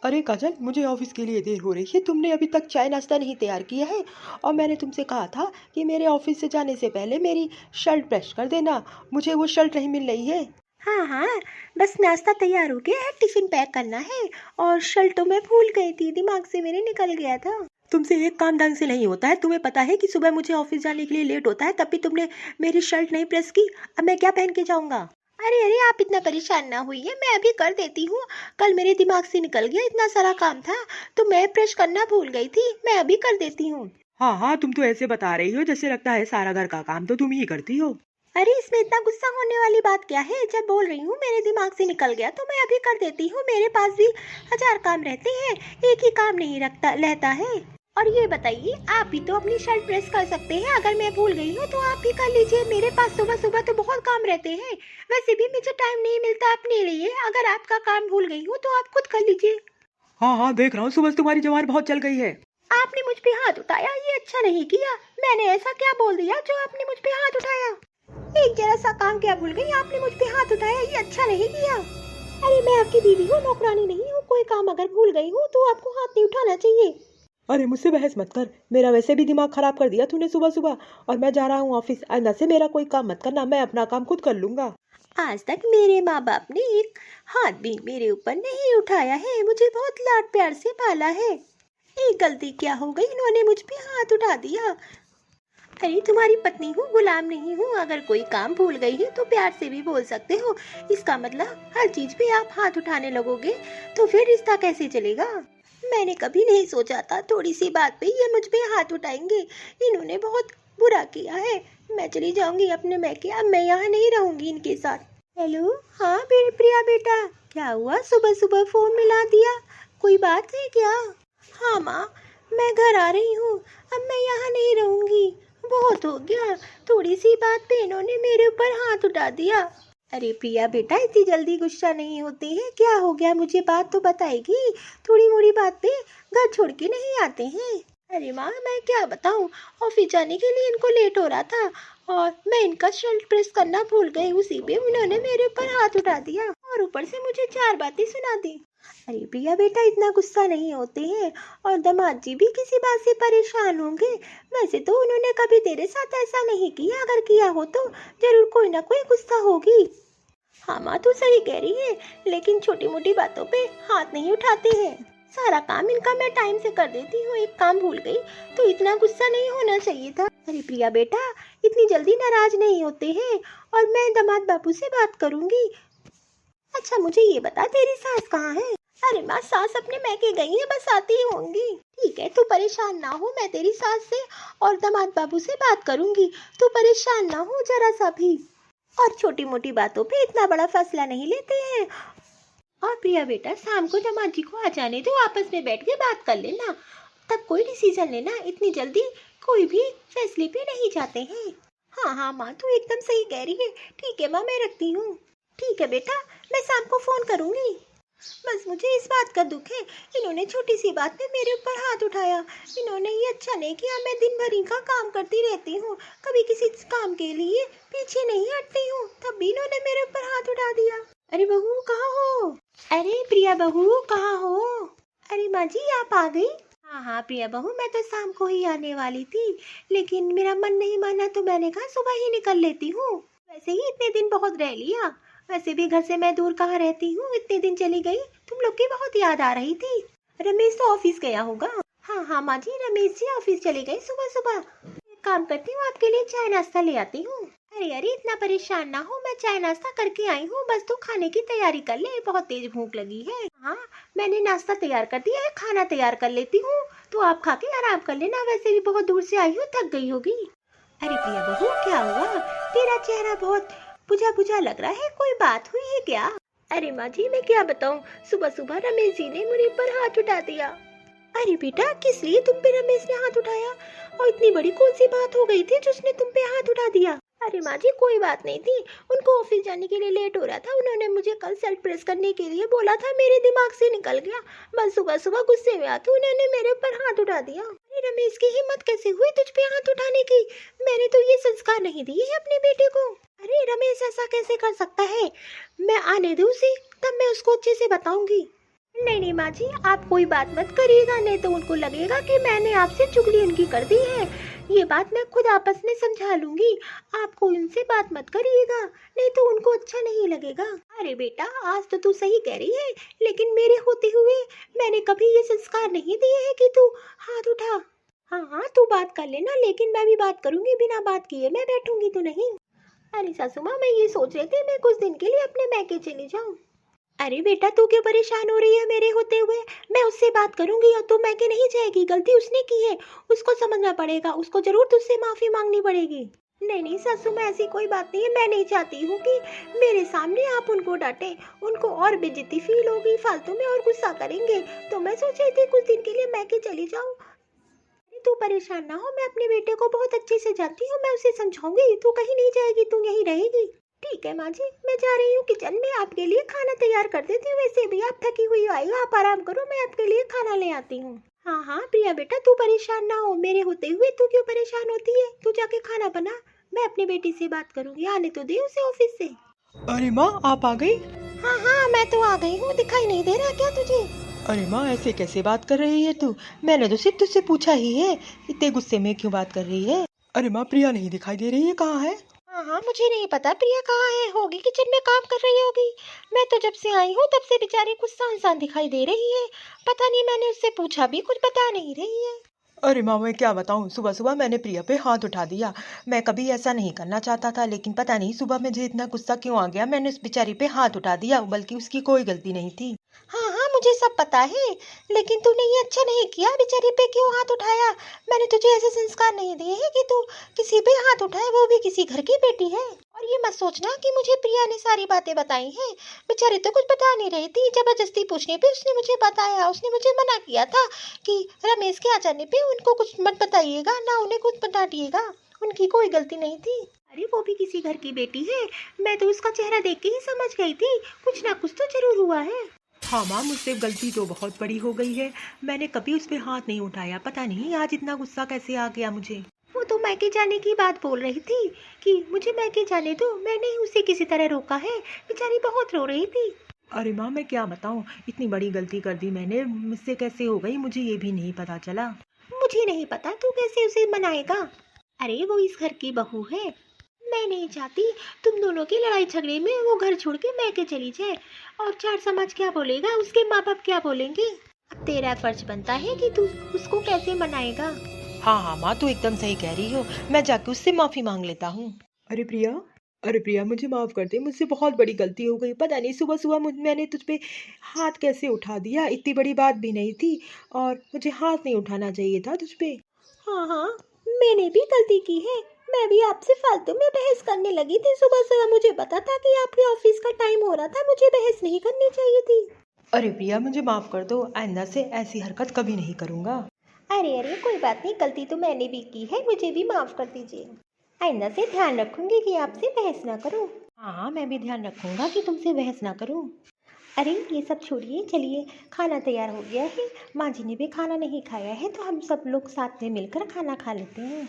अरे काजल, मुझे ऑफिस के लिए देर हो रही है। तुमने अभी तक चाय नाश्ता नहीं तैयार किया है। और मैंने तुमसे कहा था कि मेरे ऑफिस से जाने से पहले मेरी शर्ट प्रेस कर देना। मुझे वो शर्ट नहीं मिल रही है। हाँ हाँ, बस नाश्ता तैयार हो गया है, टिफिन पैक करना है। और शर्ट तो मैं भूल गई थी, दिमाग से मेरे निकल गया था। तुमसे एक काम ढंग से नहीं होता है। तुम्हें पता है कि सुबह मुझे ऑफिस जाने के लिए लेट होता है, तब भी तुमने मेरी शर्ट नहीं प्रेस की। अब मैं क्या पहन के जाऊंगा? अरे अरे, आप इतना परेशान ना हुई है, मैं अभी कर देती हूँ। कल मेरे दिमाग से निकल गया, इतना सारा काम था तो मैं ब्रश करना भूल गई थी। मैं अभी कर देती हूँ। हाँ हाँ, तुम तो ऐसे बता रही हो जैसे लगता है सारा घर का काम तो तुम ही करती हो। अरे इसमें इतना गुस्सा होने वाली बात क्या है? जब बोल रही हूँ मेरे दिमाग से निकल गया तो मैं अभी कर देती हूँ। मेरे पास भी 1000 काम रहते हैं, एक ही काम नहीं रखता रहता है। और ये बताइए, आप भी तो अपनी शर्ट प्रेस कर सकते हैं। अगर मैं भूल गई हूँ तो आप भी कर लीजिए। मेरे पास सुबह सुबह तो बहुत काम रहते हैं। वैसे भी मुझे टाइम नहीं मिलता अपने लिए। अगर आपका काम भूल गई हूँ तो आप खुद कर लीजिए। हाँ हाँ, देख रहा हूँ सुबह से तुम्हारी जबान बहुत चल गई है। आपने मुझ पे हाथ उठाया, ये अच्छा नहीं किया। मैंने ऐसा क्या बोल दिया जो आपने मुझ पे हाथ उठाया? एक जरा सा काम क्या भूल गई, आपने मुझ पे हाथ उठाया, ये अच्छा नहीं किया। अरे मैं आपकी बीवी हूँ, नौकरानी नहीं हूँ। कोई काम अगर भूल गई हूँ तो आपको हाथ नहीं उठाना चाहिए। अरे मुझसे बहस मत कर। मेरा वैसे भी दिमाग खराब कर दिया तूने सुबह सुबह। और मैं जा रहा हूँ ऑफिस। आइंदा से मेरा कोई काम मत करना, मैं अपना काम खुद कर लूंगा। आज तक मेरे माँ बाप ने एक हाथ भी मेरे ऊपर नहीं उठाया है। मुझे बहुत लाड प्यार से पाला है। एक गलती क्या हो गई, इन्होंने मुझ पे हाथ उठा दिया। अरे तुम्हारी पत्नी हूँ, गुलाम नहीं हूँ। अगर कोई काम भूल गई है तो प्यार से भी बोल सकते हो। इसका मतलब हर चीज पे आप हाथ उठाने लगोगे तो फिर रिश्ता कैसे चलेगा? मैंने कभी नहीं सोचा था थोड़ी सी बात पे ये मुझ पे हाथ उठाएंगे। इन्होंने बहुत बुरा किया है। मैं चली जाऊंगी अपने मैके। अब मैं यहाँ नहीं रहूंगी इनके साथ। हेलो, हाँ प्रिया बेटा, क्या हुआ? सुबह सुबह फोन मिला दिया, कोई बात है क्या? हाँ माँ, मैं घर आ रही हूँ। अब मैं यहाँ नहीं रहूंगी, बहुत हो गया। थोड़ी सी बात पे इन्होंने मेरे ऊपर हाथ उठा दिया। अरे प्रिया बेटा, इतनी जल्दी गुस्सा नहीं होती है। क्या हो गया, मुझे बात तो बताएगी। थोड़ी मोड़ी बात पे घर छोड़ के नहीं आते हैं। अरे माँ, मैं क्या बताऊँ, ऑफिस जाने के लिए इनको लेट हो रहा था और मैं इनका शर्ट प्रेस करना भूल गई। उसी पे उन्होंने मेरे ऊपर हाथ उठा दिया और ऊपर से मुझे 4 बातें सुना दी। अरे प्रिया बेटा, इतना गुस्सा नहीं होते हैं। और दामाद जी भी किसी बात से परेशान होंगे। वैसे तो उन्होंने कभी तेरे साथ ऐसा नहीं किया, अगर किया हो तो जरूर कोई ना कोई गुस्सा होगी। हाँ माँ, तू सही कह रही है, लेकिन छोटी मोटी बातों पे हाथ नहीं उठाते हैं। सारा काम इनका मैं टाइम से कर देती हूँ। एक काम भूल गई तो इतना गुस्सा नहीं होना चाहिए था। अरे प्रिया बेटा, इतनी जल्दी नाराज नहीं होते हैं। और मैं दामाद बाबू से बात करूंगी। अच्छा मुझे ये बता, तेरी सास कहाँ है? अरे माँ, सास अपने मैके गई है, बस आती ही होंगी। ठीक है, तू परेशान ना हो। मैं तेरी सास से और दामाद बाबू से बात करूंगी। तू परेशान ना हो जरा सा भी। और छोटी मोटी बातों पे इतना बड़ा फैसला नहीं लेते हैं। और प्रिया बेटा, शाम को दामाद जी को आ जाने दो, आपस में बैठ के बात कर लेना, तब कोई डिसीजन लेना। इतनी जल्दी कोई भी फैसले पे नहीं जाते हैं। हाँ हाँ माँ, तू एकदम सही कह रही है। ठीक है माँ, मैं रखती हूँ। ठीक है बेटा, मैं शाम को फोन करूंगी। बस मुझे इस बात का दुख है, इन्होंने छोटी सी बात में मेरे ऊपर हाथ उठाया। इन्होंने ये अच्छा नहीं किया। मैं दिन भर इनका काम करती रहती हूँ, कभी किसी काम के लिए पीछे नहीं हटती हूँ, तब भी इन्होंने मेरे ऊपर हाथ उठा दिया। अरे बहू कहाँ हो? अरे प्रिया बहू कहाँ हो? अरे माँ जी, आप आ गई? हाँ हाँ प्रिया बहू, मैं तो शाम को ही आने वाली थी, लेकिन मेरा मन नहीं माना तो मैंने कहा सुबह ही निकल लेती हूँ। वैसे ही इतने दिन बहुत रह लिया। वैसे भी घर से मैं दूर कहाँ रहती हूँ, इतने दिन चली गई। तुम लोग की बहुत याद आ रही थी। रमेश तो ऑफिस गया होगा। हाँ हाँ माँ जी, रमेश जी ऑफिस चले गए सुबह सुबह। एक काम करती हूँ, आपके लिए चाय नाश्ता ले आती हूँ। अरे अरे, इतना परेशान ना हो, मैं चाय नाश्ता करके आई हूँ। बस तू खाने की तैयारी कर ले, बहुत तेज भूख लगी है। हाँ, मैंने नाश्ता तैयार कर दिया है, खाना तैयार कर लेती हूँ, तो आप खा के आराम कर लेना। वैसे भी बहुत दूर से आई हूँ, थक गई होगी। अरे प्रिया बहू, क्या हुआ? तेरा चेहरा बहुत बुझा बुझा लग रहा है, कोई बात हुई है क्या? अरे माँ जी, मैं क्या बताऊँ, सुबह सुबह रमेश जी ने मुझे पर हाथ उठा दिया। अरे बेटा, किस लिए तुम पे रमेश ने हाथ उठाया? और इतनी बड़ी कौन सी बात हो गई थी जिसने तुम पे हाथ उठा दिया? अरे माँ जी, कोई बात नहीं थी। उनको ऑफिस जाने के लिए लेट हो रहा था। उन्होंने मुझे कल शर्ट प्रेस करने के लिए बोला था, मेरे दिमाग से निकल गया। बस सुबह सुबह गुस्से में आके उन्होंने मेरे ऊपर हाथ उठा दिया। अरे रमेश की हिम्मत कैसे हुई तुझ पे हाथ उठाने की? मैंने तो ये संस्कार नहीं दिए है अपने बेटे को। अरे रमेश ऐसा कैसे कर सकता है? मैं आने दूं उसे, तब मैं उसको अच्छे से बताऊंगी। नहीं नहीं माँ जी, आप कोई बात मत करिएगा, नहीं तो उनको लगेगा कि मैंने आपसे चुगली उनकी कर दी है। ये बात मैं खुद आपस में समझा लूंगी। आप कोई उनसे बात मत करिएगा, नहीं तो उनको अच्छा नहीं लगेगा। अरे बेटा, आज तो तू सही कह रही है, लेकिन मेरे होते हुए मैंने कभी ये संस्कार नहीं दिए हैं कि तू हाथ उठा। हाँ हाँ, तू बात कर लेना, लेकिन मैं भी बात करूंगी, बिना बात किए मैं बैठूंगी तो नहीं। अरे सासू माँ, मैं ये सोच रही थी मैं कुछ दिन के लिए अपने मैके चली जाऊँ। अरे बेटा, तू क्यों परेशान हो रही है मेरे होते हुए? मैं उससे बात करूंगी और तू मैके नहीं जाएगी, गलती उसने की है, उसको समझना पड़ेगा, उसको जरूर तुझसे माफी मांगनी पड़ेगी। नहीं नहीं सासू माँ, ऐसी कोई बात नहीं है, मैं नहीं चाहती हूँ कि मेरे सामने आप उनको डांटे, उनको और बेइज्जती फील होगी, फालतू में और गुस्सा करेंगे। तो मैं सोच रही थी कुछ दिन के लिए मैके चली जाऊँ। तू परेशान ना हो, मैं अपने बेटे को बहुत अच्छे से जानती हूँ, मैं उसे समझाऊंगी, तू कहीं नहीं जाएगी, तू यहीं रहेगी। ठीक है माँ जी, मैं जा रही हूँ किचन में, आपके लिए खाना तैयार कर देती हूँ। वैसे भी आप थकी हुई आई हो, आप आराम करो, मैं आपके लिए खाना ले आती हूँ। हाँ हाँ प्रिया बेटा, तू परेशान ना हो, मेरे होते हुए तू क्यों परेशान होती है? तू जाके खाना बना, मैं अपनी बेटी से बात करूंगी, आने तो दे उसे ऑफिस से। अरे माँ, आप आ गई? हाँ हाँ, मैं तो आ गई हूँ, दिखाई नहीं दे रहा क्या तुझे? अरे माँ, ऐसे कैसे बात कर रही है तू? मैंने तो सिर्फ तुझसे पूछा ही है, इतने गुस्से में क्यों बात कर रही है? अरे माँ, प्रिया नहीं दिखाई दे रही है, कहाँ है? हाँ हाँ, मुझे नहीं पता प्रिया कहाँ है, होगी किचन में काम कर रही होगी। मैं तो जब से आई हूँ तब से बेचारी कुछ सान दिखाई दे रही है, पता नहीं, मैंने उससे पूछा भी कुछ बता नहीं रही है। अरे माँ, मैं क्या बताऊँ, सुबह सुबह मैंने प्रिया पे हाथ उठा दिया। मैं कभी ऐसा नहीं करना चाहता था, लेकिन पता नहीं सुबह मुझे इतना गुस्सा क्यों आ गया, मैंने उस बेचारी पे हाथ उठा दिया, बल्कि उसकी कोई गलती नहीं थी। हाँ हाँ, मुझे सब पता है, लेकिन तूने ये अच्छा नहीं किया, बेचारी पे क्यों हाथ उठाया? मैंने तुझे ऐसे संस्कार नहीं दिए हैं कि तू किसी पे हाथ उठाए, वो भी किसी घर की बेटी है। और ये मत सोचना कि मुझे प्रिया ने सारी बातें बताई हैं, बेचारी तो कुछ बता नहीं रही थी, जबरदस्ती पूछने पे उसने मुझे बताया। उसने मुझे मना किया था कि रमेश के आ जाने पे उनको कुछ मत बताइएगा, ना उन्हें कुछ बताइएगा, उनकी कोई गलती नहीं थी। अरे वो भी किसी घर की बेटी है, मैं तो उसका चेहरा देख के ही समझ गई थी, कुछ ना कुछ तो जरूर हुआ है। हाँ माँ, मुझसे गलती तो बहुत बड़ी हो गई है, मैंने कभी उस पर हाथ नहीं उठाया, पता नहीं आज इतना गुस्सा कैसे आ गया मुझे। वो तो मैके जाने की बात बोल रही थी कि मुझे मैके जाने दो, मैंने उसे किसी तरह रोका है, बेचारी बहुत रो रही थी। अरे माँ, मैं क्या बताऊँ, इतनी बड़ी गलती कर दी मैंने, मुझसे कैसे हो गई मुझे ये भी नहीं पता चला। मुझे नहीं पता तू कैसे उसे मनाएगा, अरे वो इस घर की बहू है। मैं नहीं चाहती तुम दोनों की लड़ाई झगड़े में वो घर छोड़ के मैके चली जाए, और चार समाज क्या बोलेगा, उसके माँ बाप क्या बोलेंगे। अब तेरा फर्ज बनता है कि तू उसको कैसे मनाएगा। हाँ हाँ माँ, तू एकदम सही कह रही हो, मैं जाके उससे माफी मांग लेता हूँ। अरे प्रिया, अरे प्रिया, मुझे माफ कर दे, मुझसे बहुत बड़ी गलती हो गई, पता नहीं सुबह सुबह मैंने तुझ पे हाथ कैसे उठा दिया, इतनी बड़ी बात भी नहीं थी, और मुझे हाथ नहीं उठाना चाहिए था तुझ पे। हाँ हाँ, मैंने भी गलती की है, मैं भी आपसे फालतू में बहस करने लगी थी। सुबह सुबह मुझे पता था कि आपके ऑफिस का टाइम हो रहा था, मुझे बहस नहीं करनी चाहिए थी। अरे प्रिया, मुझे माफ कर दो, आइंदा से ऐसी हरकत कभी नहीं करूँगा। अरे अरे, कोई बात नहीं, गलती तो मैंने भी की है, मुझे भी माफ़ कर दीजिए। आइंदा से ध्यान रखूंगी कि आपसे बहस ना करूं। हाँ हाँ, मैं भी ध्यान रखूंगा कि तुमसे बहस ना करूँ। अरे ये सब छोड़िए, चलिए खाना तैयार हो गया है, माँ जी ने भी खाना नहीं खाया है, तो हम सब लोग साथ में मिलकर खाना खा लेते हैं।